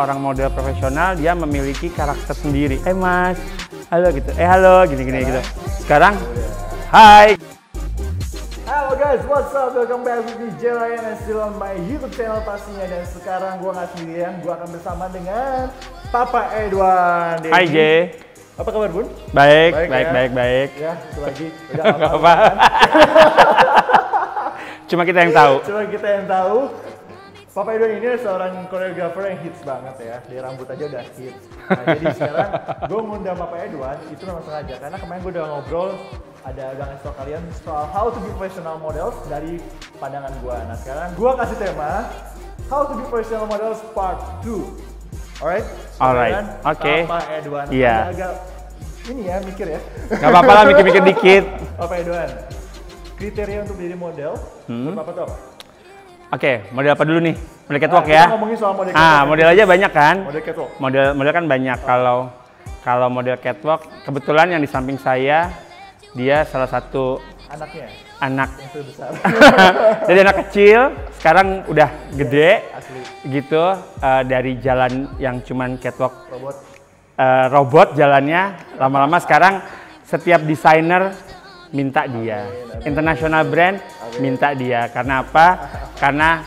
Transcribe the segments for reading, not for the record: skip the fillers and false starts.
Orang model profesional dia memiliki karakter sendiri. Mas, halo gitu. Halo gini gitu. Sekarang, hai. Halo guys, what's up? Welcome back with me, Jerayan, and still on my YouTube channel pastinya. Dan sekarang gue nggak sendirian, gue akan bersama dengan Papa Edwan. Hai J. Apa kabar Bun? Baik. Ya, itu lagi. Udah Gak apa-apa. Cuma kita yang tahu. Papa Edwan ini seorang koreografer yang hits banget ya. Di rambut aja udah hits. Nah, jadi sekarang gue ngundang Papa Edwan itu memang sengaja karena kemarin gue udah ngobrol, udah ngasih tau kalian soal how to be professional models dari pandangan gue. Nah sekarang gue kasih tema how to be professional models part 2. Alright, oke. Papa Edwan agak ini ya mikir ya. Gak apa-apa lah, mikir-mikir dikit. Papa Edwan, kriteria untuk jadi model, apa tuh apa? Oke, model apa dulu nih? Model catwalk ya? Ngomongin soal model catwalk. Model aja banyak kan? Model catwalk. Model kan banyak. Kalau model catwalk, kebetulan yang di samping saya, dia salah satu anak yang terbesar. Jadi anak kecil, sekarang udah gede, asli. Gitu. Dari jalan yang cuman catwalk robot jalannya, lama-lama sekarang setiap desainer minta dia, international brand minta dia. Karena apa? Karena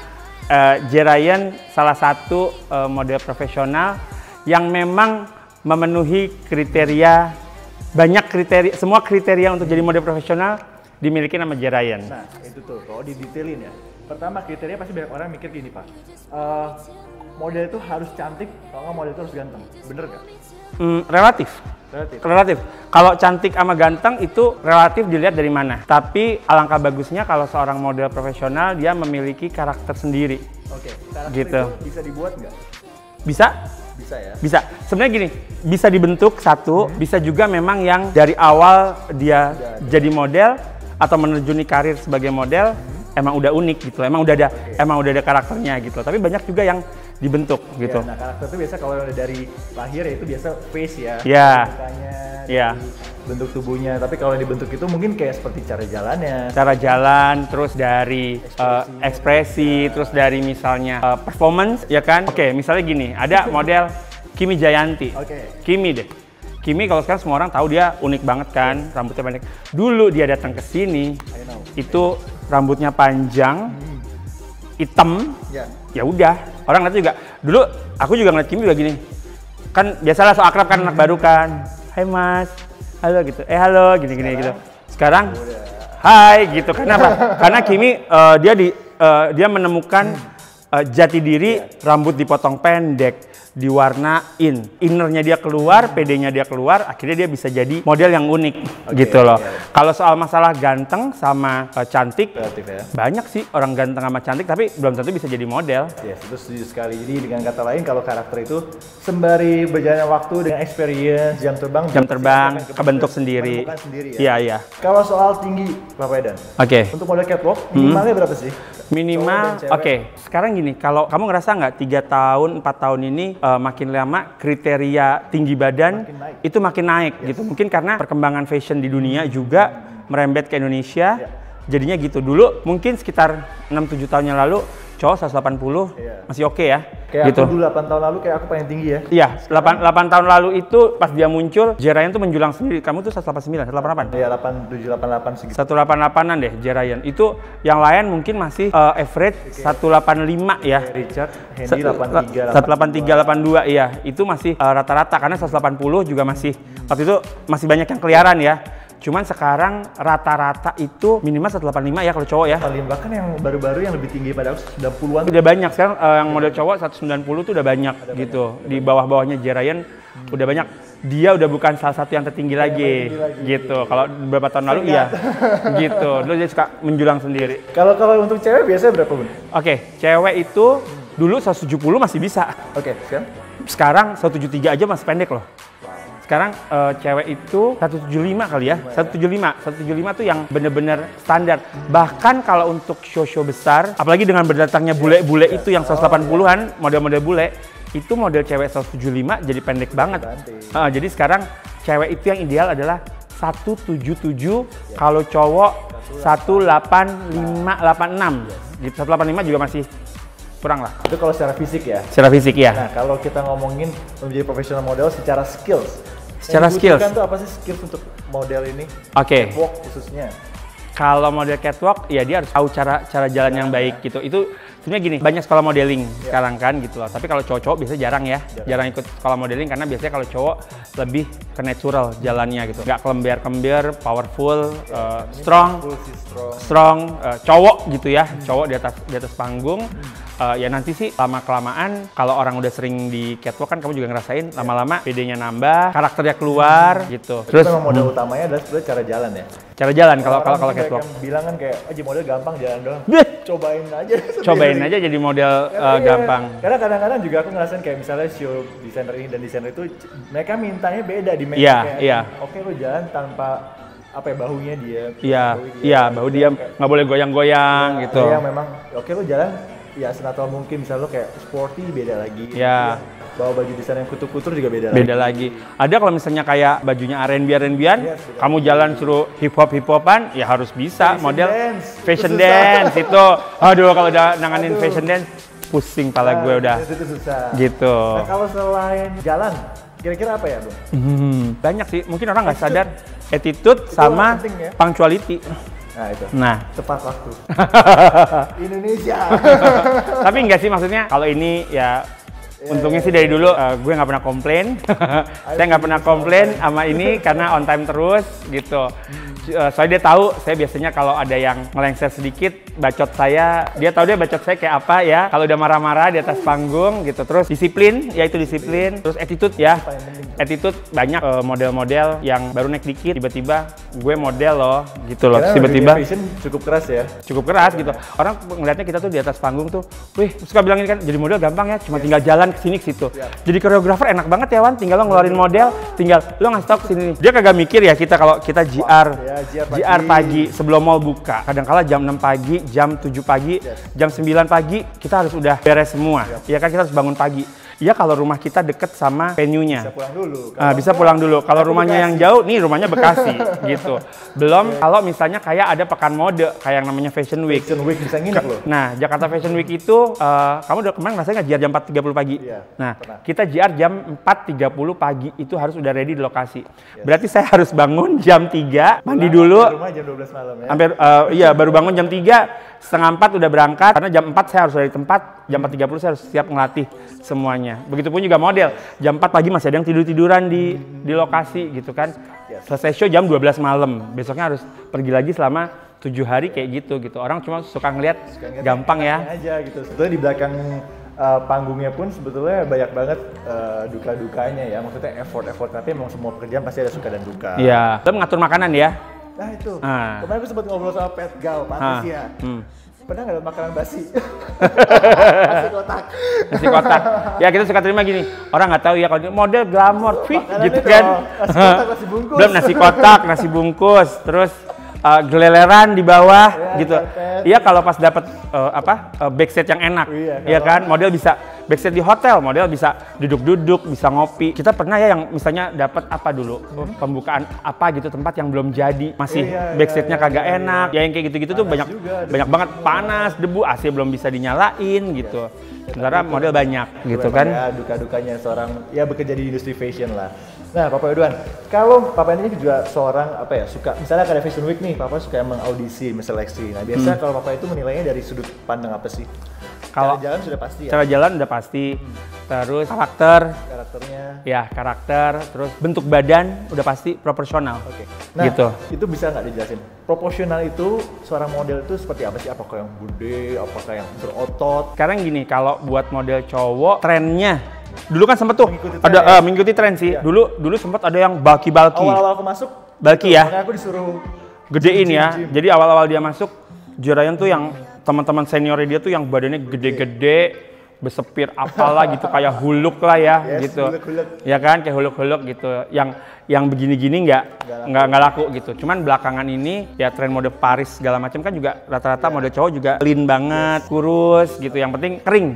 Jerayan salah satu model profesional yang memang memenuhi kriteria, semua kriteria untuk jadi model profesional dimiliki nama Jerayan. Nah itu tuh, kalau didetailin ya. Pertama kriteria pasti banyak orang mikir gini Pak, model itu harus cantik, kalau nggak model itu harus ganteng, bener nggak? Relatif. Kalau cantik sama ganteng itu relatif dilihat dari mana. Tapi alangkah bagusnya kalau seorang model profesional dia memiliki karakter sendiri. Oke, karakter gitu. Itu bisa dibuat nggak? Bisa. Bisa ya? Bisa. Sebenarnya gini, bisa dibentuk satu, bisa juga memang yang dari awal dia jadi model atau menerjuni karir sebagai model emang udah unik gitu. Emang udah ada karakternya gitu. Tapi banyak juga yang dibentuk gitu. Nah karakter itu biasa kalau udah dari lahir ya itu biasa face ya, mukanya, bentuk tubuhnya. Tapi kalau yang dibentuk itu mungkin kayak seperti cara jalannya, terus dari ekspresi, terus dari misalnya performance, ya kan? Oke, misalnya gini, ada model Kimi Jayanti. Kimi kalau sekarang semua orang tahu dia unik banget kan, rambutnya pendek. Dulu dia datang ke sini, itu rambutnya panjang, hitam, ya udah. Orang ngeliat juga, dulu aku juga ngeliat Kimi juga gini. Kan biasalah so akrab kan anak baru kan. Hai Mas, halo gitu. Halo gini gitu. Sekarang, hai gitu. Kenapa? Karena Kimi dia menemukan jati diri, rambut dipotong pendek, diwarnain, innernya dia keluar, PD-nya dia keluar, akhirnya dia bisa jadi model yang unik gitu loh. Kalau soal masalah ganteng sama cantik, banyak sih orang ganteng sama cantik, tapi belum tentu bisa jadi model. Yes, itu setuju sekali. Jadi dengan kata lain, kalau karakter itu sembari berjalannya waktu dengan experience, jam terbang, kebentuk sendiri. Iya. Kalau soal tinggi, Bapak Edan, untuk model catwalk, minimalnya berapa sih? Minimal, sekarang gini, kalau kamu ngerasa nggak 3 tahun, 4 tahun ini makin lama kriteria tinggi badan itu makin naik gitu. Mungkin karena perkembangan fashion di dunia juga merembet ke Indonesia, jadinya gitu. Dulu mungkin sekitar 6-7 tahun yang lalu cowok 180 masih oke ya. Kayak gitu. aku dulu 8 tahun lalu kayak aku paling tinggi ya. Iya, 8 tahun lalu itu pas dia muncul, Jerayan tuh menjulang sendiri. Kamu tuh 189, 188? Iya, 87, 88 segitu. 188-an deh Jerayan. Itu yang lain mungkin masih average 185 ya. Richard, Hendy 183, 82 iya. Itu masih rata-rata karena 180 juga masih waktu itu masih banyak yang keliaran ya. Cuman sekarang rata-rata itu minimal 185 ya kalau cowok ya. Bahkan yang baru-baru yang lebih tinggi pada 90-an. Udah banyak sekarang yang model cowok 190 tuh udah banyak gitu. Di bawah-bawahnya Jerayan udah banyak. Dia udah bukan salah satu yang tertinggi lagi gitu. Kalau beberapa tahun lalu iya gitu. Dulu dia suka menjulang sendiri. Kalau untuk cewek biasanya berapa Bun? Cewek itu dulu 170 masih bisa. Sekarang 173 aja masih pendek loh. Sekarang cewek itu 175 kali ya, 175 tuh yang bener-bener standar. Bahkan kalau untuk show-show besar, apalagi dengan berdatangnya bule-bule itu yang 180-an, model-model bule, itu model cewek 175 jadi pendek banget. Jadi sekarang cewek itu yang ideal adalah 177, kalau cowok 185, 86. Gitu, 185 juga masih kurang lah. Itu kalau secara fisik ya? Secara fisik ya. Nah, kalau kita ngomongin menjadi profesional model secara skills. Secara skills? Yang dibutuhkan tuh apa sih skills untuk model ini? Oke. Catwalk khususnya. Kalau model catwalk, ya dia harus tahu cara jalan yang baik gitu. Itu sebenarnya gini, banyak sekolah modeling sekarang kan gitu loh. Tapi kalau cowok-cowok biasanya jarang ya, jarang ikut sekolah modeling karena biasanya kalau cowok lebih ke natural jalannya gitu. Nggak kelember-kember, powerful, strong, cowok gitu ya, cowok di atas panggung. Ya nanti sih lama-kelamaan kalau orang udah sering di catwalk kan kamu juga ngerasain lama-lama PD-nya nambah, karakternya keluar gitu. Terus model utamanya adalah sebenarnya cara jalan ya. Cara jalan kalau catwalk. Bilang kan kayak aja model gampang jalan doang. Cobain aja. Cobain aja jadi model gampang. Karena kadang-kadang juga aku ngerasain kayak misalnya show desainer ini dan desainer itu mereka mintanya beda di make. Iya. Oke lo jalan tanpa apa ya bahunya dia. Iya, bahu dia nggak boleh goyang-goyang gitu. Yang memang oke lo jalan ya senatural mungkin, misalnya lo kayak sporty beda lagi. Iya. Bawa baju desain yang kutur-kutur juga beda lagi. Ada kalau misalnya kayak bajunya R&B-an, kamu jalan suruh hip-hopan, ya harus bisa fashion dance itu. Aduh, kalau udah nanganin fashion dance, pusing pala gue udah. Itu susah. Gitu. Nah, kalau selain jalan, kira-kira apa ya, Bro? Banyak sih, mungkin orang nggak sadar. Attitude sama ya? Punctuality. Nah itu. Tepat waktu. Indonesia. Tapi enggak sih, maksudnya kalau ini ya untungnya sih dari dulu gue nggak pernah komplain. Saya nggak pernah komplain sama ini karena on time terus gitu. Soalnya dia tahu saya biasanya kalau ada yang ngelengser sedikit bacot saya, dia tahu dia bacot saya kayak apa ya. Kalau udah marah-marah di atas panggung gitu. Terus disiplin, ya itu disiplin. Terus attitude ya. Attitude banyak model-model yang baru naik dikit tiba-tiba gue model loh gitu loh. Tiba-tiba cukup keras ya. Cukup keras gitu. Orang ngelihatnya kita tuh di atas panggung tuh, wih suka bilangin kan jadi model gampang ya, cuma tinggal jalan kesini ke situ. Jadi koreografer enak banget ya Wan, tinggal lo ngeluarin model, tinggal lo ngasih tau kesini. Dia kagak mikir ya kita kalau kita GR pagi sebelum mall buka. Kadang-kala jam 6 pagi, jam 7 pagi, jam 9 pagi kita harus udah beres semua. Ya kan kita harus bangun pagi. Ya kalau rumah kita deket sama venue-nya. Bisa pulang dulu. Bisa pulang dulu. Kalau rumahnya yang jauh, nih rumahnya Bekasi gitu. Belum kalau misalnya kayak ada pekan mode, kayak yang namanya Fashion Week. Fashion Week bisa nginep loh. Nah, Jakarta Fashion Week itu, kamu udah kemarin rasanya nggak JR jam 4.30 pagi? Iya, nah, kita JR jam 4.30 pagi itu harus udah ready di lokasi. Berarti saya harus bangun jam 3, mandi dulu. Rumah jam 12 malam ya? Hampir, baru bangun jam 3, setengah 4 udah berangkat. Karena jam 4 saya harus dari tempat, jam 4.30 saya harus siap ngelatih semuanya. Begitupun juga model, jam 4 pagi masih ada yang tidur-tiduran di lokasi gitu kan. Selesai show jam 12 malam, besoknya harus pergi lagi selama 7 hari kayak gitu. Orang cuma suka ngeliat gampang ya. Aja gitu. Sebetulnya di belakang panggungnya pun sebetulnya banyak banget duka-dukanya ya. Maksudnya effort, tapi emang semua pekerjaan pasti ada suka dan duka. Iya, lo mengatur makanan ya? Nah itu, kemarin aku sempat ngobrol sama Pet Gal, Patricia. Pernah nggak dapat makanan basi? Nasi kotak. Ya kita suka terima gini, orang nggak tahu ya kalau model glamor, gitu kan. Nasi kotak, nasi bungkus. Belum nasi kotak, nasi bungkus, terus geleleran di bawah gitu. Iya kalau pas dapat backstage yang enak, ya kan. Model bisa backstage di hotel, model bisa duduk-duduk, bisa ngopi. Kita pernah ya yang misalnya dapat apa dulu pembukaan apa gitu tempat yang belum jadi, masih backstage-nya kagak enak. Ya yang kayak gitu-gitu tuh banyak banget, panas, debu, AC belum bisa dinyalain gitu. Sementara model banyak gitu kan. Ya, duka-dukanya seorang ya bekerja di industri fashion lah. Nah, Papa Edwan, kalau Papa ini juga seorang suka misalnya ada Fashion Week nih, Papa suka emang audisi, seleksi. Nah, biasa kalau Papa itu menilainya dari sudut pandang apa sih? Kalau cara jalan sudah pasti ya. Cara jalan udah pasti. Terus karakternya. Ya, karakter, terus bentuk badan udah pasti proporsional. Oke. Nah, gitu. Itu bisa nggak dijelasin? Proporsional itu seorang model itu seperti apa sih? Apakah yang gede, apakah yang berotot? Sekarang gini, kalau buat model cowok trennya dulu kan sempet tuh mengikuti tren sih. Iya. Dulu sempet ada yang bulky. Awal-awal aku masuk bulky ya. Makanya aku disuruh gedein ya. Jadi awal-awal dia masuk, Jurayan tuh yang teman-teman seniornya dia tuh yang badannya gede-gede, besepir apalah gitu kayak huluk lah ya gitu. Huluk-huluk. Ya kan kayak huluk-huluk gitu. yang begini-gini nggak laku gitu. Cuman belakangan ini ya tren mode Paris segala macam kan juga rata-rata mode cowok juga lean banget, kurus gitu. Yang penting kering.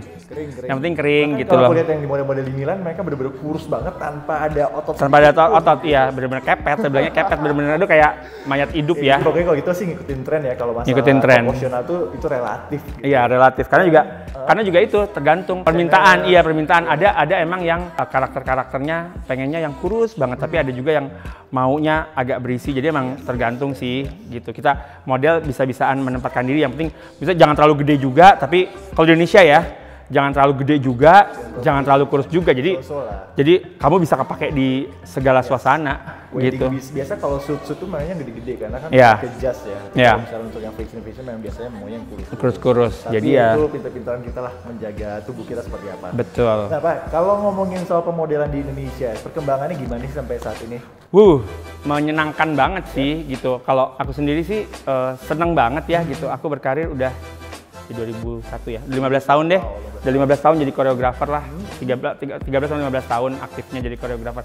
Yang penting kering gitu loh. Kalau lihat yang di model-model di Milan, mereka bener-bener kurus banget tanpa ada otot. Tanpa ada otot, iya bener-bener kepet. Sebenarnya kepet bener-bener itu kayak mayat hidup ya. Pokoknya kalau gitu sih ngikutin tren ya, kalau masalah ngikutin tren. Proporsional tuh itu relatif. Gitu. Iya relatif. Karena juga itu tergantung permintaan. Iya permintaan. Ada emang yang karakternya pengennya yang kurus banget, tapi ada juga yang maunya agak berisi. Jadi emang tergantung sih gitu. Kita model bisa-bisaan menempatkan diri. Yang penting bisa jangan terlalu gede juga, tapi kalau di Indonesia ya jangan terlalu gede juga, jangan terlalu kurus juga. Jadi kamu bisa kepake di segala suasana gitu. Biasa kalau suit tuh mainnya gede-gede karena kan pakai jas ya. Misalnya untuk yang fashion memang biasanya maunya yang kurus-kurus. Jadi itu pintar-pintaran kita lah menjaga tubuh kita seperti apa. Betul. Nah Pak, kalau ngomongin soal pemodelan di Indonesia, perkembangannya gimana sih sampai saat ini? Menyenangkan banget sih gitu. Kalau aku sendiri sih seneng banget ya gitu. Aku berkarir udah di 2001 ya, 15 tahun deh. Udah 15 tahun jadi koreografer lah, 13 atau 15 tahun aktifnya jadi koreografer.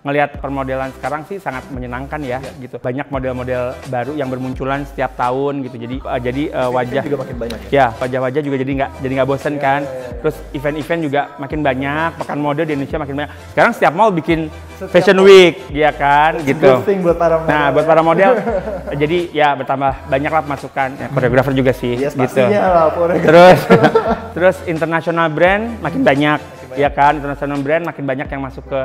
Ngelihat permodelan sekarang sih sangat menyenangkan ya gitu. Banyak model-model baru yang bermunculan setiap tahun gitu. Jadi wajah juga makin banyak ya. Wajah-wajah juga jadi nggak bosen kan. Terus event-event juga makin banyak, pekan mode di Indonesia makin banyak. Sekarang setiap mall bikin Fashion Week, ya kan gitu. Buat para model. Nah, buat para model jadi ya bertambah banyak lah masukan. Ya, koreografer juga sih gitu. Terus international brand makin banyak. Ya kan, international brand makin banyak yang masuk ke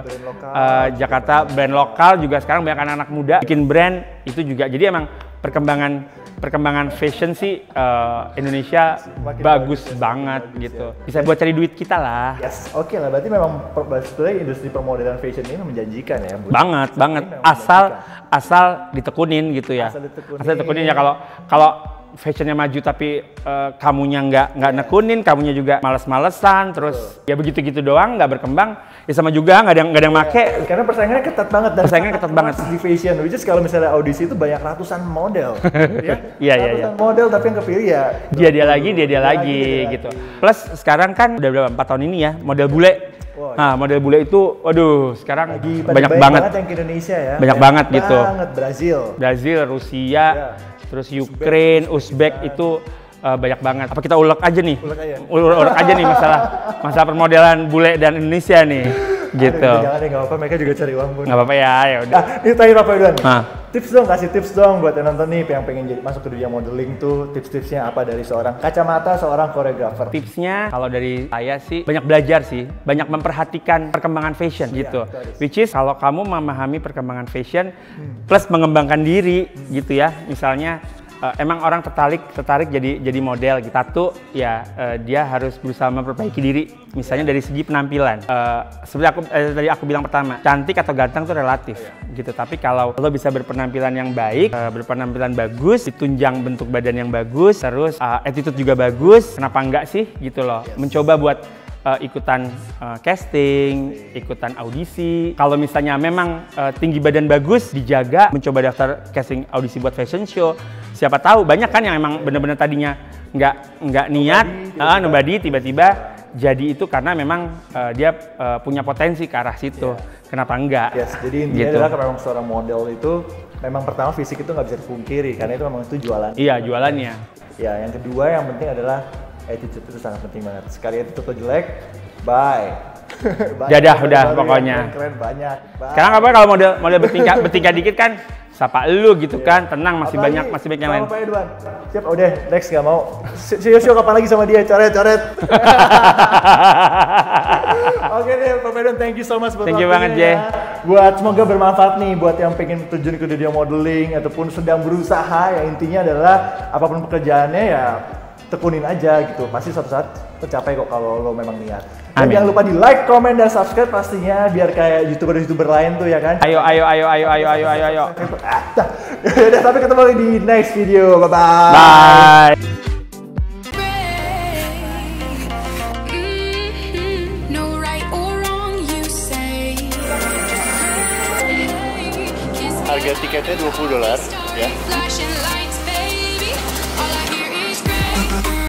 Jakarta. Brand lokal juga sekarang banyak anak-anak muda bikin brand itu juga. Jadi emang perkembangan fashion sih Indonesia bagus banget gitu. Bisa buat cari duit kita lah. Yes, oke lah. Berarti memang sebetulnya industri permodelan fashion ini menjanjikan ya. Banget. Asal ditekunin gitu ya. Asal ditekunin ya. Kalau fashionnya maju tapi kamunya nggak nekunin, kamunya juga males-malesan, terus ya begitu-gitu doang, nggak berkembang, ya sama juga nggak ada yang make. Karena persaingannya ketat banget. Persaingannya ketat banget di fashion, which is kalau misalnya audisi itu banyak ratusan model. Iya. Ratusan model tapi yang kepilih ya dia lagi gitu. Plus sekarang kan udah berapa 4 tahun ini ya model bule. Nah, model bule itu, waduh, sekarang banyak banget yang ke Indonesia ya. Banyak banget gitu. Brazil, Rusia. Terus Ukraine, Uzbek itu banyak banget. Apa kita ulek aja nih? Ulek aja nih masalah permodelan bule dan Indonesia nih. Gitu. Jangan deh, nggak apa-apa. Mereka juga cari uang. Nggak apa-apa ya udah. Nah, ini terakhir apa Iwan? Kasih tips dong buat yang nonton nih, yang pengen masuk ke dunia modeling tuh. Tips-tipsnya apa dari seorang koreografer? Tipsnya kalau dari saya sih banyak belajar sih, banyak memperhatikan perkembangan fashion gitu. Which is kalau kamu memahami perkembangan fashion plus mengembangkan diri gitu ya. Misalnya emang orang tertarik jadi model gitu. Satu ya dia harus berusaha memperbaiki diri. Misalnya dari segi penampilan. Seperti tadi aku bilang pertama, cantik atau ganteng itu relatif gitu. Tapi kalau lo bisa berpenampilan yang baik, berpenampilan bagus, ditunjang bentuk badan yang bagus, terus attitude juga bagus, kenapa enggak sih gitu loh. Mencoba buat ikutan casting, ikutan audisi. Kalau misalnya memang tinggi badan bagus, dijaga, mencoba daftar casting audisi buat fashion show. Siapa tahu banyak kan yang emang bener-bener tadinya nggak niat, nobody tiba-tiba jadi itu karena memang dia punya potensi ke arah situ. Kenapa enggak? Jadi intinya adalah kalau memang seorang model itu memang pertama fisik itu nggak bisa dipungkiri karena itu memang itu jualan. Iya, jualannya. Ya, yang kedua yang penting adalah attitude itu sangat penting banget. Sekali attitude lo jelek, bye. Dadah udah pokoknya. Keren banyak. Bye. Sekarang apa kalau model bertingkat dikit kan sapa lu gitu kan, tenang masih banyak yang lain. Pak Edwan. Siap, udah next nggak mau. Show kapan lagi sama dia, coret. Oke deh, Pak Edwan, thank you so much buat thank you banget, Jay. Buat semoga bermanfaat nih buat yang pengen terjun ke dunia modeling ataupun sedang berusaha, ya intinya adalah apapun pekerjaannya ya tekunin aja gitu. Pasti suatu saat tercapai kok kalau lo memang niat. Dan jangan lupa di like, comment, dan subscribe pastinya biar kayak youtuber lain tuh ya kan. Ayo. Udah, sampai ketemu lagi di next video. Bye. Bye. Harga tiketnya $20 ya.